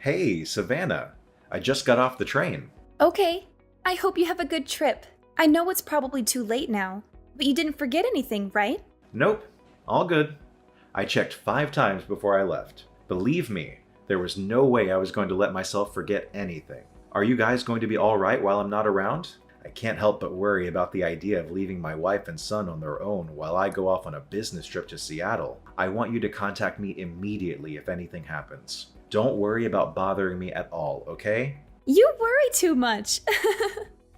Hey, Savannah. I just got off the train. Okay, I hope you have a good trip. I know it's probably too late now, but you didn't forget anything, right? Nope, all good. I checked 5 times before I left. Believe me, there was no way I was going to let myself forget anything. Are you guys going to be alright while I'm not around? I can't help but worry about the idea of leaving my wife and son on their own while I go off on a business trip to Seattle. I want you to contact me immediately if anything happens. Don't worry about bothering me at all, okay? You worry too much.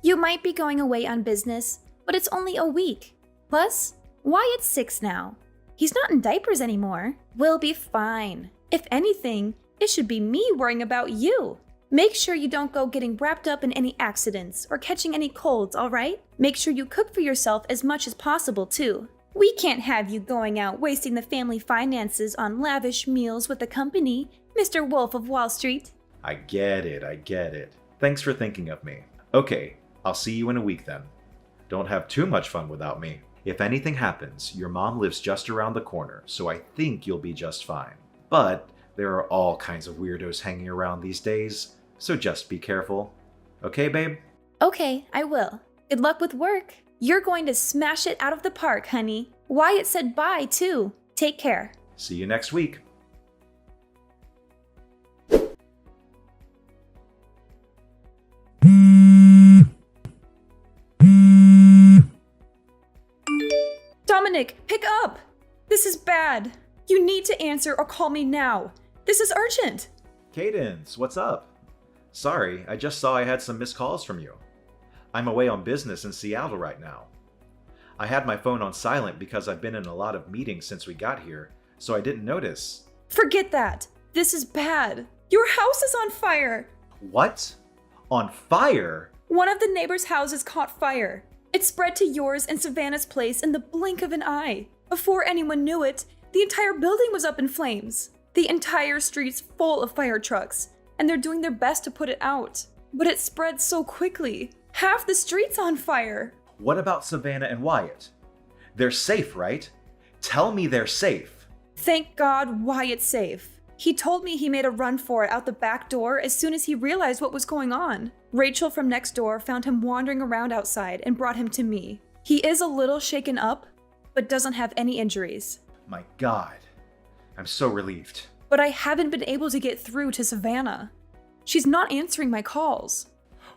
You might be going away on business, but it's only a week. Plus, Wyatt's 6 now. He's not in diapers anymore. We'll be fine. If anything, it should be me worrying about you. Make sure you don't go getting wrapped up in any accidents or catching any colds, alright? Make sure you cook for yourself as much as possible, too. We can't have you going out wasting the family finances on lavish meals with the company, Mr. Wolf of Wall Street. I get it. Thanks for thinking of me. Okay, I'll see you in a week then. Don't have too much fun without me. If anything happens, your mom lives just around the corner, so I think you'll be just fine. But there are all kinds of weirdos hanging around these days, so just be careful. Okay, babe? Okay, I will. Good luck with work. You're going to smash it out of the park, honey. Wyatt said bye, too. Take care. See you next week. Dominic, pick up! This is bad. You need to answer or call me now. This is urgent. Cadence, what's up? Sorry, I just saw I had some missed calls from you. I'm away on business in Seattle right now. I had my phone on silent because I've been in a lot of meetings since we got here, so I didn't notice. Forget that. This is bad. Your house is on fire. What? On fire? One of the neighbors' houses caught fire. It spread to yours and Savannah's place in the blink of an eye. Before anyone knew it, the entire building was up in flames. The entire street's full of fire trucks, and they're doing their best to put it out. But it spread so quickly. Half the street's on fire. What about Savannah and Wyatt? They're safe, right? Tell me they're safe. Thank God Wyatt's safe. He told me he made a run for it out the back door as soon as he realized what was going on. Rachel from next door found him wandering around outside and brought him to me. He is a little shaken up, but doesn't have any injuries. My God. I'm so relieved. But I haven't been able to get through to Savannah. She's not answering my calls.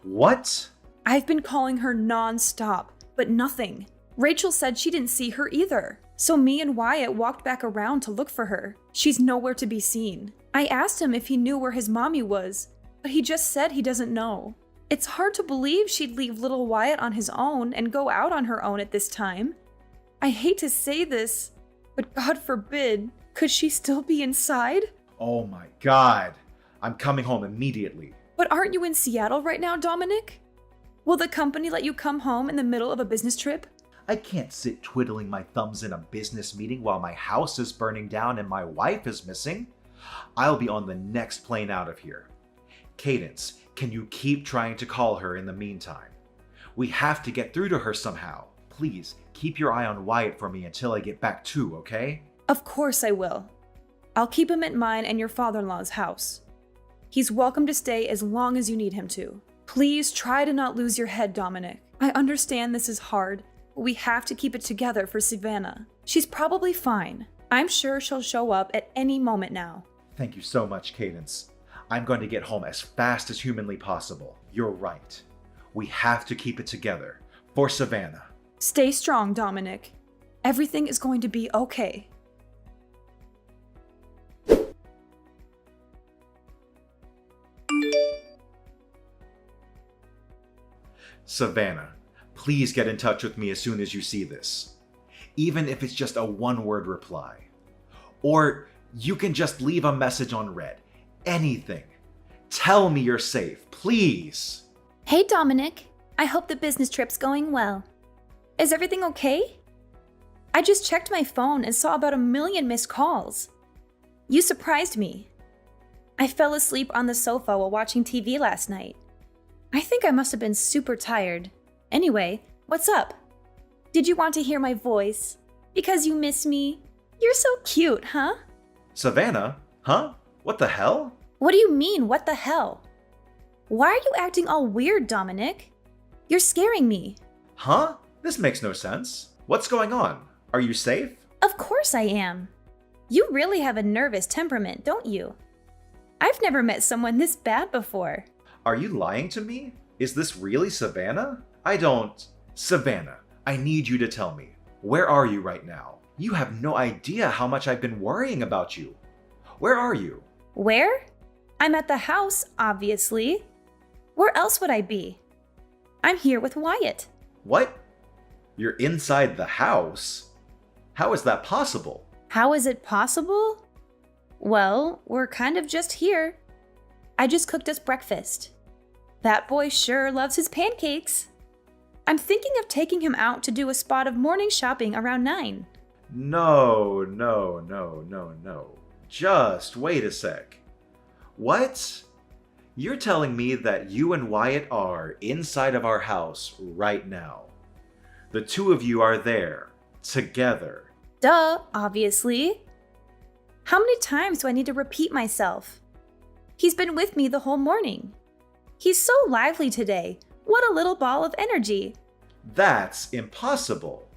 What? I've been calling her non-stop, but nothing. Rachel said she didn't see her either. So me and Wyatt walked back around to look for her. She's nowhere to be seen. I asked him if he knew where his mommy was, but he just said he doesn't know. It's hard to believe she'd leave little Wyatt on his own and go out on her own at this time. I hate to say this, but God forbid, could she still be inside? Oh my God. I'm coming home immediately. But aren't you in Seattle right now, Dominic? Will the company let you come home in the middle of a business trip? I can't sit twiddling my thumbs in a business meeting while my house is burning down and my wife is missing. I'll be on the next plane out of here. Cadence, can you keep trying to call her in the meantime? We have to get through to her somehow. Please, keep your eye on Wyatt for me until I get back too, okay? Of course I will. I'll keep him at mine and your father-in-law's house. He's welcome to stay as long as you need him to. Please try to not lose your head, Dominic. I understand this is hard, but we have to keep it together for Savannah. She's probably fine. I'm sure she'll show up at any moment now. Thank you so much, Cadence. I'm going to get home as fast as humanly possible. You're right. We have to keep it together for Savannah. Stay strong, Dominic. Everything is going to be okay. Savannah, please get in touch with me as soon as you see this. Even if it's just a one-word reply. Or you can just leave a message on red. Anything. Tell me you're safe, please. Hey, Dominic. I hope the business trip's going well. Is everything okay? I just checked my phone and saw about 1 million missed calls. You surprised me. I fell asleep on the sofa while watching TV last night. I think I must have been super tired. Anyway, what's up? Did you want to hear my voice? Because you miss me? You're so cute, huh? Savannah? Huh? What the hell? What do you mean, what the hell? Why are you acting all weird, Dominic? You're scaring me. Huh? This makes no sense. What's going on? Are you safe? Of course I am. You really have a nervous temperament, don't you? I've never met someone this bad before. Are you lying to me? Is this really Savannah? Savannah, I need you to tell me. Where are you right now? You have no idea how much I've been worrying about you. Where are you? Where? I'm at the house, obviously. Where else would I be? I'm here with Wyatt. What? You're inside the house? How is that possible? How is it possible? Well, we're kind of just here. I just cooked us breakfast. That boy sure loves his pancakes. I'm thinking of taking him out to do a spot of morning shopping around 9. No. Just wait a sec. What? You're telling me that you and Wyatt are inside of our house right now. The two of you are there, together. Duh, obviously. How many times do I need to repeat myself? He's been with me the whole morning. He's so lively today. What a little ball of energy. That's impossible.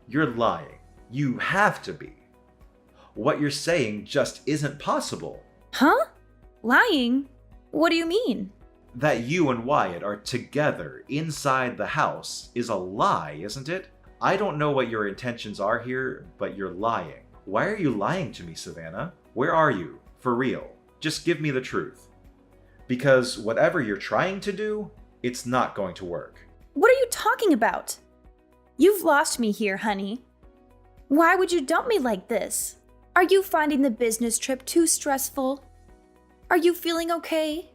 You're lying. You have to be. What you're saying just isn't possible. Huh? Lying? What do you mean? That you and Wyatt are together inside the house is a lie, isn't it? I don't know what your intentions are here, but you're lying. Why are you lying to me, Savannah? Where are you? For real. Just give me the truth. Because whatever you're trying to do, it's not going to work. What are you talking about? You've lost me here, honey. Why would you dump me like this? Are you finding the business trip too stressful? Are you feeling okay?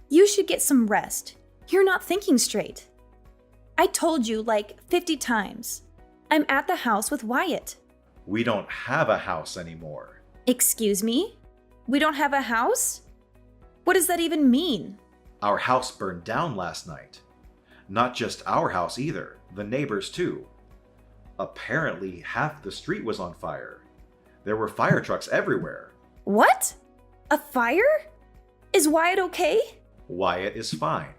You should get some rest. You're not thinking straight. I told you like 50 times. I'm at the house with Wyatt. We don't have a house anymore. Excuse me? We don't have a house? What does that even mean? Our house burned down last night. Not just our house either, the neighbors too. Apparently, half the street was on fire. There were fire trucks everywhere. What? A fire? Is Wyatt okay? Wyatt is fine.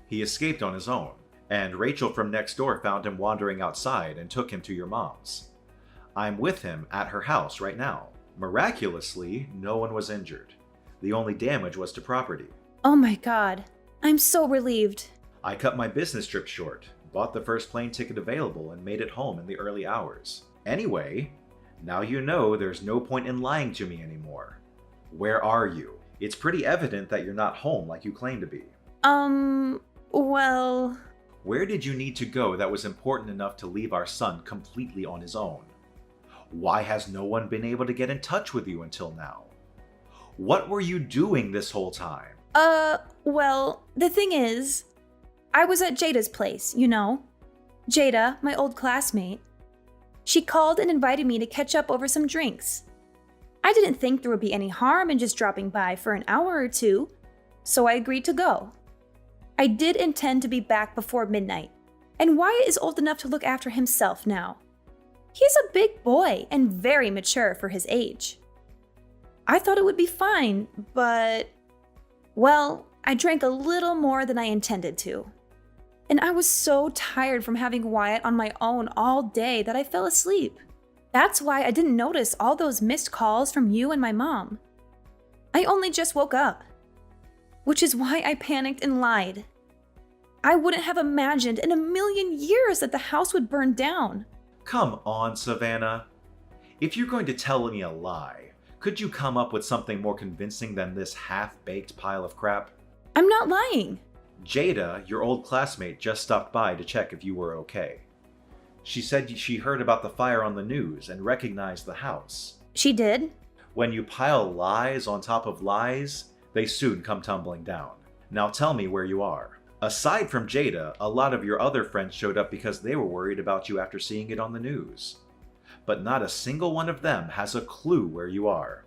He escaped on his own, and Rachel from next door found him wandering outside and took him to your mom's. I'm with him at her house right now. Miraculously, no one was injured. The only damage was to property. Oh my god. I'm so relieved. I cut my business trip short, bought the first plane ticket available, and made it home in the early hours. Anyway, now you know there's no point in lying to me anymore. Where are you? It's pretty evident that you're not home like you claim to be. Well... Where did you need to go that was important enough to leave our son completely on his own? Why has no one been able to get in touch with you until now? What were you doing this whole time? Well, the thing is, I was at Jada's place, you know. Jada, my old classmate. She called and invited me to catch up over some drinks. I didn't think there would be any harm in just dropping by for an hour or two, so I agreed to go. I did intend to be back before midnight, and Wyatt is old enough to look after himself now. He's a big boy and very mature for his age. I thought it would be fine, but... Well, I drank a little more than I intended to. And I was so tired from having Wyatt on my own all day that I fell asleep. That's why I didn't notice all those missed calls from you and my mom. I only just woke up. Which is why I panicked and lied. I wouldn't have imagined in a million years that the house would burn down. Come on, Savannah. If you're going to tell me a lie, could you come up with something more convincing than this half-baked pile of crap? I'm not lying. Jada, your old classmate, just stopped by to check if you were okay. She said she heard about the fire on the news and recognized the house. She did? When you pile lies on top of lies, they soon come tumbling down. Now tell me where you are. Aside from Jada, a lot of your other friends showed up because they were worried about you after seeing it on the news. But not a single one of them has a clue where you are.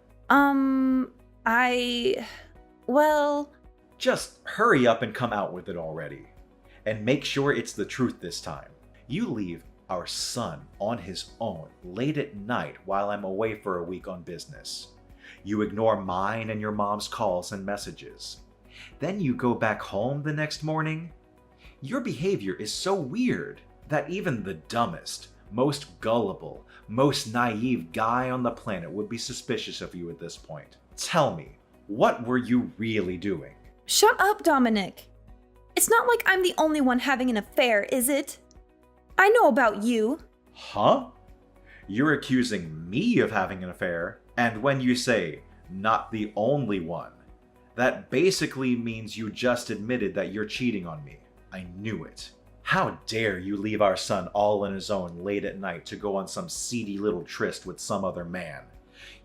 Well... Just hurry up and come out with it already. And make sure it's the truth this time. You leave our son on his own late at night while I'm away for a week on business. You ignore mine and your mom's calls and messages. Then you go back home the next morning. Your behavior is so weird that even the dumbest, most gullible, most naive guy on the planet would be suspicious of you at this point. Tell me, what were you really doing? Shut up, Dominic. It's not like I'm the only one having an affair, is it? I know about you. Huh? You're accusing me of having an affair, and when you say, not the only one, that basically means you just admitted that you're cheating on me. I knew it. How dare you leave our son all on his own late at night to go on some seedy little tryst with some other man?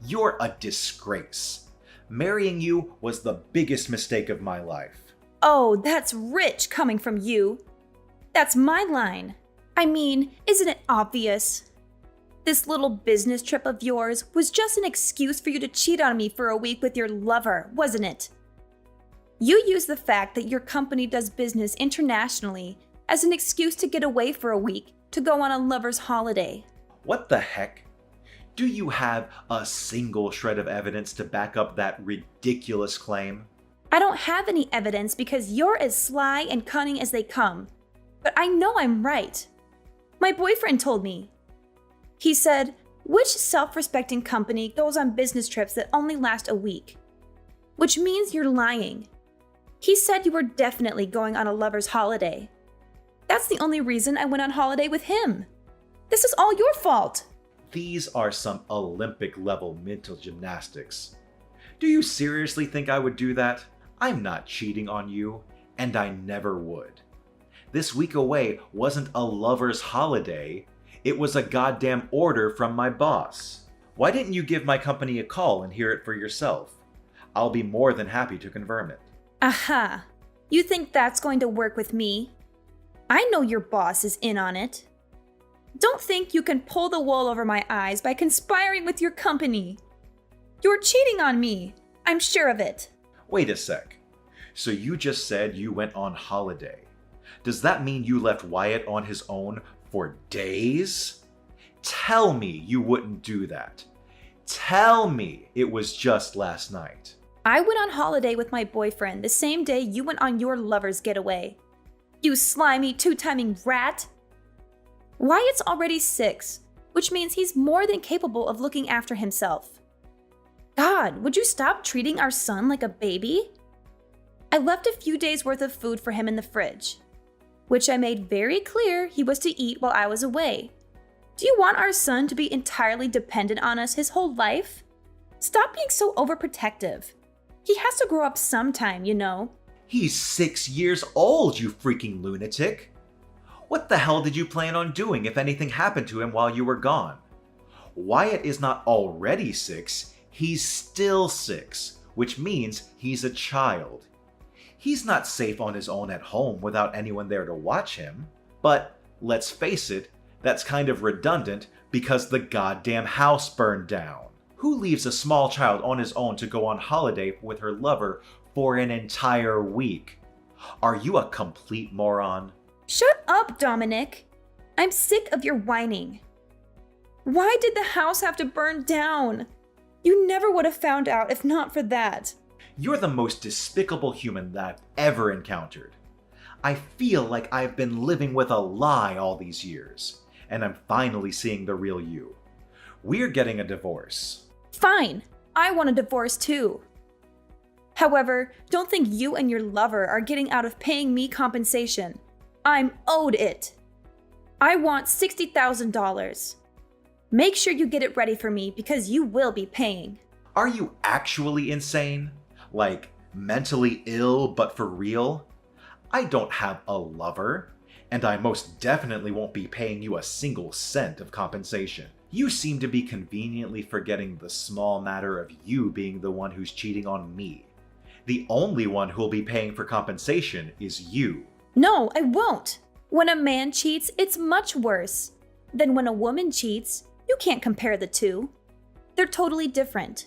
You're a disgrace. Marrying you was the biggest mistake of my life. Oh, that's rich coming from you. That's my line. I mean, isn't it obvious? This little business trip of yours was just an excuse for you to cheat on me for a week with your lover, wasn't it? You used the fact that your company does business internationally as an excuse to get away for a week to go on a lover's holiday. What the heck? Do you have a single shred of evidence to back up that ridiculous claim? I don't have any evidence because you're as sly and cunning as they come. But I know I'm right. My boyfriend told me. He said, which self-respecting company goes on business trips that only last a week? Which means you're lying. He said you were definitely going on a lover's holiday. That's the only reason I went on holiday with him. This is all your fault. These are some Olympic-level mental gymnastics. Do you seriously think I would do that? I'm not cheating on you, and I never would. This week away wasn't a lover's holiday. It was a goddamn order from my boss. Why didn't you give my company a call and hear it for yourself? I'll be more than happy to confirm it. Aha! You think that's going to work with me? I know your boss is in on it. Don't think you can pull the wool over my eyes by conspiring with your company. You're cheating on me. I'm sure of it. Wait a sec. So you just said you went on holiday. Does that mean you left Wyatt on his own for days? Tell me you wouldn't do that. Tell me it was just last night. I went on holiday with my boyfriend the same day you went on your lover's getaway. You slimy, two-timing rat! Wyatt's already 6, which means he's more than capable of looking after himself. God, would you stop treating our son like a baby? I left a few days' worth of food for him in the fridge, which I made very clear he was to eat while I was away. Do you want our son to be entirely dependent on us his whole life? Stop being so overprotective. He has to grow up sometime, you know. He's 6 years old, you freaking lunatic. What the hell did you plan on doing if anything happened to him while you were gone? Wyatt is not already 6, he's still 6, which means he's a child. He's not safe on his own at home without anyone there to watch him. But let's face it, that's kind of redundant because the goddamn house burned down. Who leaves a small child on his own to go on holiday with her lover for an entire week? Are you a complete moron? Shut up, Dominic. I'm sick of your whining. Why did the house have to burn down? You never would have found out if not for that. You're the most despicable human that I've ever encountered. I feel like I've been living with a lie all these years, and I'm finally seeing the real you. We're getting a divorce. Fine, I want a divorce too. However, don't think you and your lover are getting out of paying me compensation. I'm owed it. I want $60,000. Make sure you get it ready for me because you will be paying. Are you actually insane? Like, mentally ill but for real? I don't have a lover, and I most definitely won't be paying you a single cent of compensation. You seem to be conveniently forgetting the small matter of you being the one who's cheating on me. The only one who'll be paying for compensation is you. No, I won't. When a man cheats, it's much worse. Then when a woman cheats, you can't compare the two. They're totally different.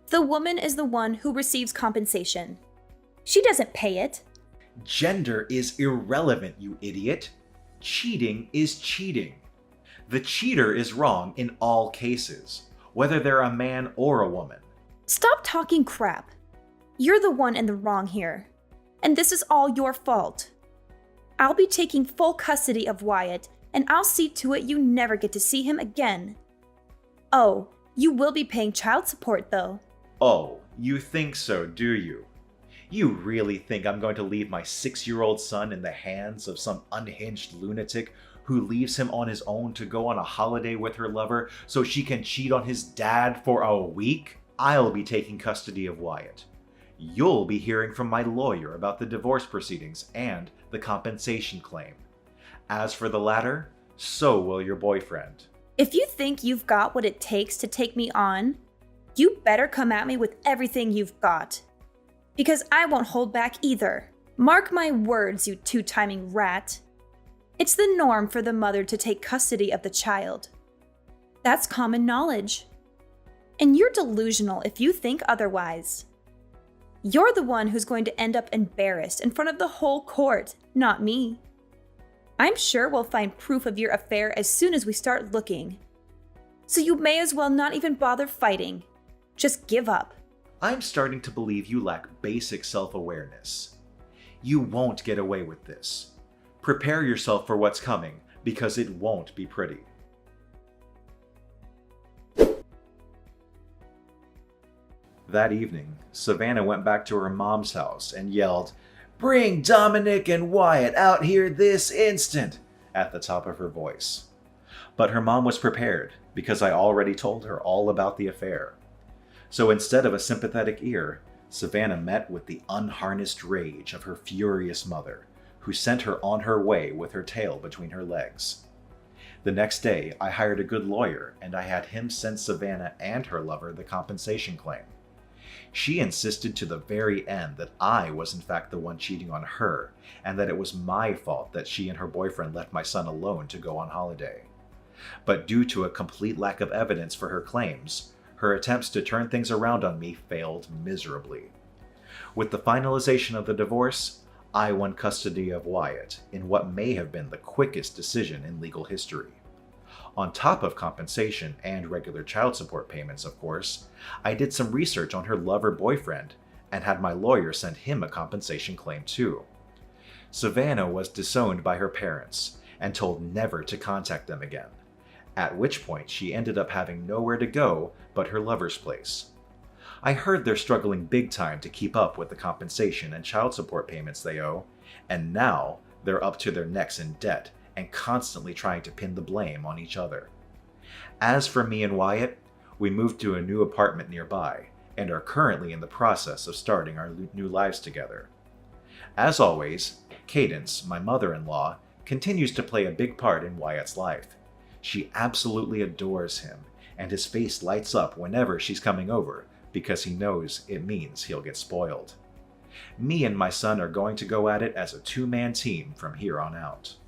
The woman is the one who receives compensation. She doesn't pay it. Gender is irrelevant, you idiot. Cheating is cheating. The cheater is wrong in all cases, whether they're a man or a woman. Stop talking crap. You're the one in the wrong here, and this is all your fault. I'll be taking full custody of Wyatt, and I'll see to it you never get to see him again. Oh, you will be paying child support though. Oh, you think so, do you? You really think I'm going to leave my 6-year-old son in the hands of some unhinged lunatic who leaves him on his own to go on a holiday with her lover so she can cheat on his dad for a week? I'll be taking custody of Wyatt. You'll be hearing from my lawyer about the divorce proceedings and the compensation claim. As for the latter, so will your boyfriend. If you think you've got what it takes to take me on, you better come at me with everything you've got. Because I won't hold back either. Mark my words, you two-timing rat. It's the norm for the mother to take custody of the child. That's common knowledge. And you're delusional if you think otherwise. You're the one who's going to end up embarrassed in front of the whole court, not me. I'm sure we'll find proof of your affair as soon as we start looking. So you may as well not even bother fighting. Just give up. I'm starting to believe you lack basic self-awareness. You won't get away with this. Prepare yourself for what's coming, because it won't be pretty. That evening, Savannah went back to her mom's house and yelled, "Bring Dominic and Wyatt out here this instant!" at the top of her voice. But her mom was prepared, because I already told her all about the affair. So instead of a sympathetic ear, Savannah met with the unharnessed rage of her furious mother, who sent her on her way with her tail between her legs. The next day, I hired a good lawyer, and I had him send Savannah and her lover the compensation claim. She insisted to the very end that I was in fact the one cheating on her, and that it was my fault that she and her boyfriend left my son alone to go on holiday. But due to a complete lack of evidence for her claims, her attempts to turn things around on me failed miserably. With the finalization of the divorce, I won custody of Wyatt in what may have been the quickest decision in legal history. On top of compensation and regular child support payments, of course, I did some research on her lover-boyfriend and had my lawyer send him a compensation claim too. Savannah was disowned by her parents and told never to contact them again, at which point she ended up having nowhere to go but her lover's place. I heard they're struggling big time to keep up with the compensation and child support payments they owe, and now they're up to their necks in debt and constantly trying to pin the blame on each other. As for me and Wyatt, we moved to a new apartment nearby and are currently in the process of starting our new lives together. As always, Cadence, my mother-in-law, continues to play a big part in Wyatt's life. She absolutely adores him, and his face lights up whenever she's coming over because he knows it means he'll get spoiled. Me and my son are going to go at it as a two-man team from here on out.